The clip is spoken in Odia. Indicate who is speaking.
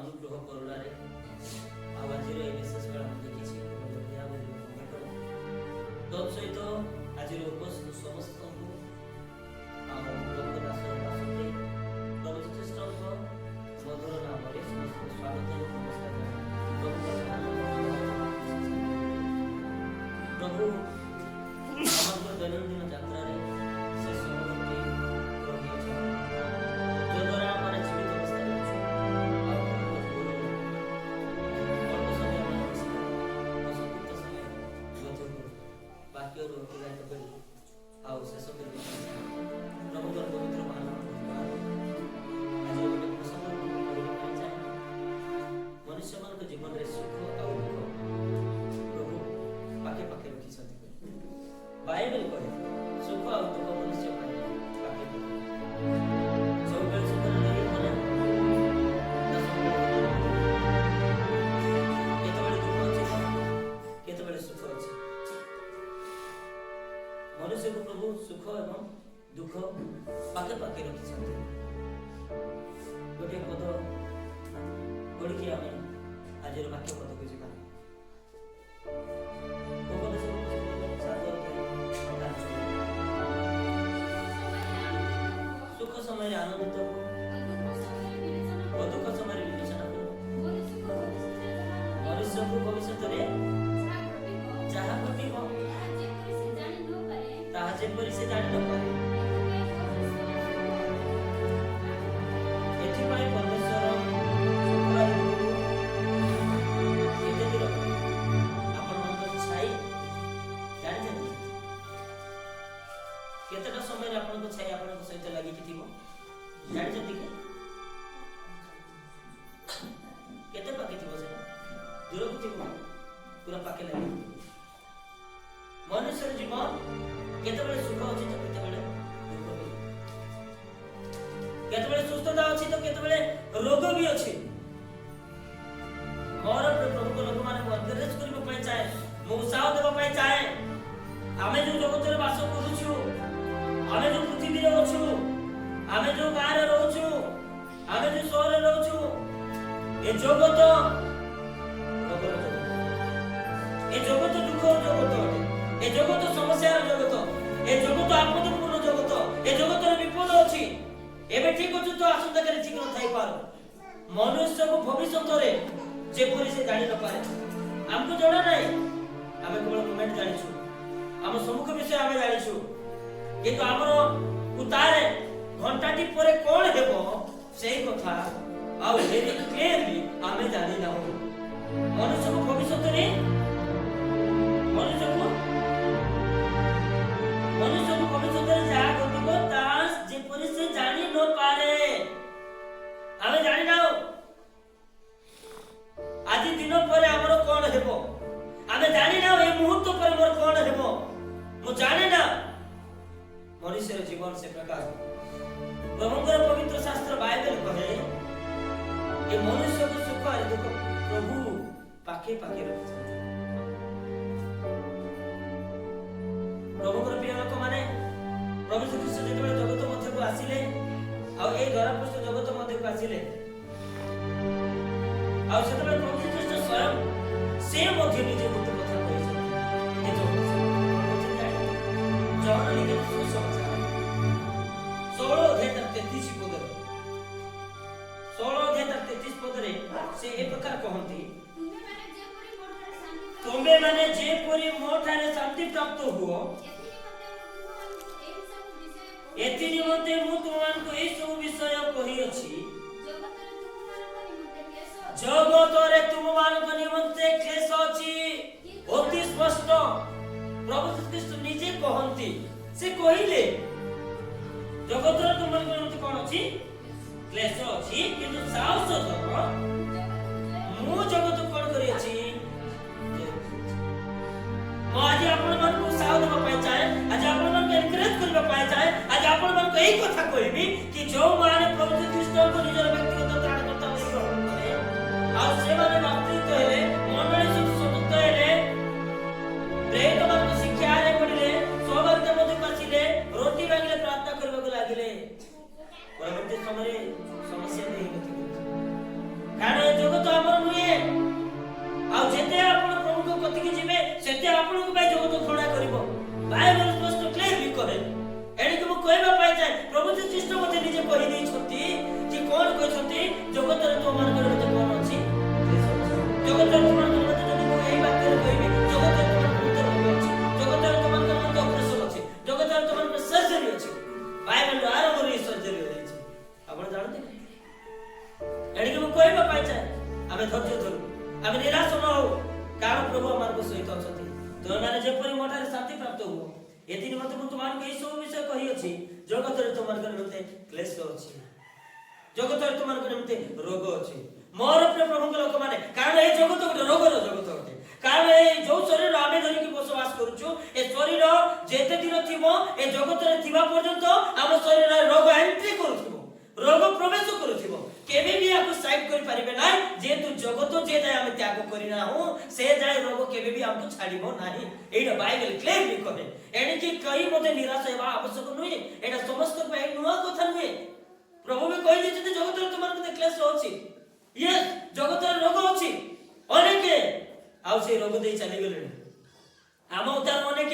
Speaker 1: ଅନୁଗ୍ରହ କରୁଣାରେ ଆଉ ଆଜିର ଏହି ବିଶେଷ ବେଳା ମୁଁ ଦେଖିଛି ତତ୍ ସହିତ ଆଜିର ଉପସ୍ଥିତ ସମସ୍ତଙ୍କୁ ଆଉ ପ୍ରଭୁ ଦାସର ଦାସତ୍ୱ ପ୍ରଭୁ ଯଥେଷ୍ଟଙ୍କ ମଧୁର ନାମରେ ସମସ୍ତଙ୍କୁ ସ୍ୱାଗତ ଓ ନମସ୍କାର ପ୍ରଭୁ ସମଗ୍ର ଦୈନନ୍ଦିନ ଯାତ୍ରାରେ ସେ ସମୃଦ୍ଧି ରହିଅଛନ୍ତି ଯଦ୍ୱାରା ଆମେ ଜୀବିତ ଅବସ୍ଥାରେ ଅଛୁ ଆଉ ଅଳ୍ପ ସମୟ ଆମେ ବସିବା ଅସଂକୃତ ସମୟ ମଧ୍ୟ ବାକ୍ୟରୁ ଅତିବାହିତ କରି ଆଉ ଶେଷ କରି ପ୍ରଭୁଙ୍କର ପବିତ୍ର ବାହାନ ଆଜି ଗୋଟେ ପ୍ରସଙ୍ଗ କରିବା ପାଇଁ ଚାହେଁ ମନୁଷ୍ୟମାନଙ୍କ ଜୀବନରେ ସୁଖ ଆଉ ଦୁଃଖ ପ୍ରଭୁ ପାଖେ ପାଖେ ରଖିଛନ୍ତି ବାଇବେଲ କହେ ସୁଖ ଆଉ ଦୁଃଖ ମନୁଷ୍ୟ ପାଇଁ ପାଖେ ପାଖେ ସବୁବେଳେ ସୁଖ କେତେବେଳେ ଦୁଃଖ ଅଛି କେତେବେଳେ ସୁଖ ଅଛି ମନୁଷ୍ୟକୁ ପ୍ରଭୁ ସୁଖ ଏବଂ ଦୁଃଖ ପାଖେ ପାଖେ ରଖିଛନ୍ତି ଗୋଟିଏ ପଦ ପଢିକି ଆମେ ଆଜିର ବାକ୍ୟ ପଦକୁ ଯିବା ସୁଖ ସମୟରେ ଆନନ୍ଦିତ ଓ ଦୁଃଖ ସମୟରେ ବିବେଚନା କର ମନୁଷ୍ୟକୁ ଭବିଷ୍ୟତରେ ଯାହା ଘଟିବ ତାହା ଯେପରି ସେ ଜାଣି ନପାରେ ଏଥିପାଇଁ ପରମେଶ୍ୱର କେତେ ଦୂର ଆପଣଙ୍କର ଛାଇ ଜାଣିଛନ୍ତି କେତେଟା ସମୟରେ ଆପଣଙ୍କ ଛାଇ ଆପଣଙ୍କ ସହିତ ଲାଗିକି ଥିବ ଜାଣିଛନ୍ତି କି କେତେ ପାଖେ ଥିବ ସେଟା ଦୂରକୁ ଥିବ ପୁରା ପାଖେ ଲାଗିକି ମନୁଷ୍ୟର ଜୀବନ କେତେବେଳେ ସୁଖ ଅଛି ତ କେତେବେଳେ ଦୁଃଖ ବି କେତେବେଳେ ସୁସ୍ଥତା ଅଛି ତ କେତେବେଳେ ରୋଗ ବି ଅଛି ମୋର ପ୍ରଭୁଙ୍କ ଲୋକମାନଙ୍କୁ ଏନକରେଜ କରିବା ପାଇଁ ଚାହେଁ ମୁଁ ଉତ୍ସାହ ଦେବା ପାଇଁ ଚାହେଁ ଆମେ ଯୋଉ ଜଗତରେ ବାସ କରୁଛୁ ଆମେ ଯୋଉ ପୃଥିବୀରେ ଅଛୁ ଆମେ ଯୋଉ ଗାଁରେ ରହୁଛୁ ଆମେ ଯୋଉ ସହରରେ ରହୁଛୁ ଏ ଜଗତ ଏ ଜଗତ ଦୁଃଖ ଜଗତ ଏ ଜଗତ ସମସ୍ୟାର ଜଗତ ଏ ଜଗତ ଆପଦପୂର୍ଣ୍ଣ ଜଗତ ଏ ଜଗତରେ ବିପଦ ଅଛି ଏବେ ଠିକ ଅଛି ତ ଆସନ୍ତାକାଲି ଠିକ ନଥାଇପାର ମନୁଷ୍ୟକୁ ଭବିଷ୍ୟତରେ ଯେପରି ସେ ଜାଣି ନପାରେ ଆମକୁ ଜଣା ନାହିଁ ଆମେ କେବଳ ମୋମେଣ୍ଟ ଜାଣିଛୁ ଆମ ସମ୍ମୁଖ ବିଷୟ ଆମେ ଜାଣିଛୁ କିନ୍ତୁ ଆମର ଉତ୍ତାରେ ଘଣ୍ଟାଟି ପରେ କଣ ହେବ ସେଇ କଥା ଆଉ କ୍ଲିୟରଲି ଆମେ ଜାଣି ନାହୁଁ ମନୁଷ୍ୟକୁ ଭବିଷ୍ୟତରେ ମନୁଷ୍ୟକୁ ଭବିଷ୍ୟତରେ ଯାହା ଘଟିବ ତାହା ଯେପରି ସେ ଜାଣି ନପାରେ ଆମେ ଜାଣିନାହୁଁ ଆଜି ଦିନ ପରେ ଆମର କଣ ହେବ ଆମେ ଜାଣିନାହୁଁ ଏ ମୁହୂର୍ତ୍ତ ପରେ ମୋର କଣ ହେବ ମୁଁ ଜାଣେ ନା ମନୁଷ୍ୟର ଜୀବନ ସେ ପ୍ରକାର ପ୍ରଭୁଙ୍କର ପବିତ୍ର ଶାସ୍ତ୍ର ବାଇବେଲ କହେ ଏ ମନୁଷ୍ୟକୁ ସୁଖ ଆଉ ଦୁଃଖ ପ୍ରଭୁ ପାଖେ ପାଖେ ରଖିଛନ୍ତି ପ୍ରଭୁଙ୍କର ପ୍ରିୟ ଲୋକମାନେ ପ୍ରଭୁ ଶ୍ରୀଖ୍ରୀଷ୍ଟ ଯେତେବେଳେ ଜଗତ ମଧ୍ୟକୁ ଆସିଲେ ଆଉ ଏଇ ଧରାପୃଷ୍ଠ ଜଗତ ମଧ୍ୟକୁ ଆସିଲେ ଆଉ ସେତେବେଳେ ପ୍ରଭୁ ଶ୍ରୀଖ୍ରୀଷ୍ଟ ସ୍ୱୟଂ ସେ ମଧ୍ୟ ନିଜେ ଗୋଟେ କଥା କହିଛନ୍ତି ଏ ଜଗତ ଜହନ ଲିଖିତ ସୁସମାଚାର 16 ଅଧ୍ୟାୟ 33 ପଦରେ 16 ଅଧ୍ୟାୟ 33 ପଦରେ ସେ ଏ ପ୍ରକାର କହନ୍ତି ତୁମେ ମାନେ ଯେପରି ମୋ ଠାରେ ଶାନ୍ତି ପ୍ରାପ୍ତ ହୁଅ ଏଥି ନିମନ୍ତେ ମୁଁ ତୁମମାନଙ୍କୁ ଏହି ସବୁ ବିଷୟ କହିଅଛି ଜଗତରେ ତୁମମାନଙ୍କ ନିମନ୍ତେ କ୍ଲେଶ ଅଛି ଅତି ସ୍ପଷ୍ଟ ପ୍ରଭୁ ଶ୍ରୀଖ୍ରୀଷ୍ଟ ନିଜେ କହନ୍ତି ସେ କହିଲେ ଜଗତରେ ତୁମମାନଙ୍କ ନିମନ୍ତେ କଣ ଅଛି କ୍ଲେଶ ଅଛି କିନ୍ତୁ ସାହସ ଧର ମୁଁ ଜଗତ କଣ କରିଅଛି ମୁଁ ଆଜି ଆପଣମାନଙ୍କୁ ଉତ୍ସାହ ଦେବା ପାଇଁ ଚାହେଁ ଆଜି ଆପଣମାନଙ୍କୁ ଏନକରେଜ କରିବା ପାଇଁ ଚାହେଁ ଆଜି ଆପଣମାନଙ୍କୁ ଏହି କଥା କହିବି କି ଯେଉଁମାନେ ପ୍ରଭୁ ଶ୍ରୀଖ୍ରୀଷ୍ଟଙ୍କୁ ନିଜର ବ୍ୟକ୍ତିଗତ ତ୍ରାଣକର୍ତ୍ତା ଭାବେ ଗ୍ରହଣ କଲେ ଆଉ ସେମାନେ ବାପ୍ତିତ ହେଲେ ମଣ୍ଡଳୀ ସହିତ ସଂଯୁକ୍ତ ହେଲେ ପ୍ରେରିତମାନଙ୍କ ଶିକ୍ଷାରେ ପଡ଼ିଲେ ସହଭାଗିତା ମଧ୍ୟକୁ ଆସିଲେ ରୋଟି ମାଗିଲେ ପ୍ରାର୍ଥନା କରିବାକୁ ଲାଗିଲେ ପରବର୍ତ୍ତୀ ସମୟରେ ସମସ୍ୟା ହେଇନଥିଲା କାରଣ ସେତେ ଆପଣଙ୍କ ପାଇଁ ଜଗତ ଘୃଣା କରିବ। ବାଇବଲ ସ୍ପଷ୍ଟ କ୍ଲିୟର ବି କରେ। ଏଣିକି ମୁଁ କହିବା ପାଇଁ ଚାହେଁ ପ୍ରଭୁ ଯୀଶୁ ଖ୍ରୀଷ୍ଟ ମୋତେ ନିଜେ କହି ଦେଇଛନ୍ତି ଯେ କଣ କହିଛନ୍ତି ଜଗତରେ ତୁମମାନଙ୍କର ମତେ କଣ ଅଛି ଜଗତରେ ତୁମମାନଙ୍କର ମତେ ଯଦି ମୁଁ ଏହି ବାକ୍ୟରେ କହିବି ଜଗତରେ ତୁମମାନଙ୍କର ମତେ ରୋଗ ଅଛି ଜଗତରେ ତୁମମାନଙ୍କର ମତେ ଅପରେସନ ଅଛି ଜଗତରେ ତୁମମାନଙ୍କର ସର୍ଜରୀ ଅଛି। ବାଇବଲର ଆରମ୍ଭରୁ ଏହି ସର୍ଜରୀ ରହିଛି ଆପଣ ଜାଣନ୍ତି ନା? ଏଣିକି ମୁଁ କହିବା ପାଇଁ ଚାହେଁ ଆମେ ଧୈର୍ଯ୍ୟ ଧରୁ ଆମେ ନିରାଶ ନ ହଉ କାରଣ ପ୍ରଭୁ ଆମମାନଙ୍କ ସହିତ ଅଛନ୍ତି। ତୁମେମାନେ ଯେପରି ମୋ ଠାରେ ଶାନ୍ତି ପ୍ରାପ୍ତ ହୁଅ ଏଥି ନିମନ୍ତେ ମୁଁ ତୁମମାନଙ୍କୁ ଏହି ସବୁ ବିଷୟ କହିଅଛି ଜଗତରେ ତୁମମାନଙ୍କ ନିମନ୍ତେ କ୍ଲେଶ ଅଛି ଜଗତରେ ତୁମମାନଙ୍କ ନିମନ୍ତେ ରୋଗ ଅଛି। ମୋର ପ୍ରିୟ ପ୍ରଭୁଙ୍କ ଲୋକମାନେ କାରଣ ଏ ଜଗତ ଗୋଟେ ରୋଗର ଜଗତ ଅଟେ। କାରଣ ଏ ଯୋଉ ଶରୀର ଆମେ ଧରିକି ବସବାସ କରୁଛୁ ଏ ଶରୀର ଯେତେ ଦିନ ଥିବ ଏ ଜଗତରେ ଥିବା ପର୍ଯ୍ୟନ୍ତ ଆମ ଶରୀରରେ ରୋଗ ଏଣ୍ଟ୍ରି କରୁଥିବ ରୋଗ ପ୍ରବେଶ କରୁଥିବ କେବେ ବି ଆକୁ ସାଇଡ କରିପାରିବେ ନାହିଁ ଯେହେତୁ ଜଗତ ଯେ ଯାଏ ଆମେ ତ୍ୟାଗ କରିନାହୁଁ ସେ ଯାଏ ରୋଗ କେବେ ବି ଆମକୁ ଛାଡ଼ିବ ନାହିଁ। ଏଇଟା ବାଇବେଲ କ୍ଲିୟର ବି କରେ। ଏଣିକି କେହି ମୋତେ ନିରାଶ ହେବା ଆବଶ୍ୟକ ନୁହେଁ। ଏଇଟା ସମସ୍ତଙ୍କ ପାଇଁ ନୂଆ କଥା ନୁହେଁ। ପ୍ରଭୁ ବି କହିଦେଇଛନ୍ତି ଜଗତରେ ତୁମର କେତେ କ୍ଲେଶ ଅଛି। ୟେସ୍ ଜଗତରେ ରୋଗ ଅଛି ଅନେକ ଆଉ ସେଇ ରୋଗ ଦେଇ ଚାଲିଗଲେଣି। ଆମ ଉଦ୍ଧାର ଅନେକ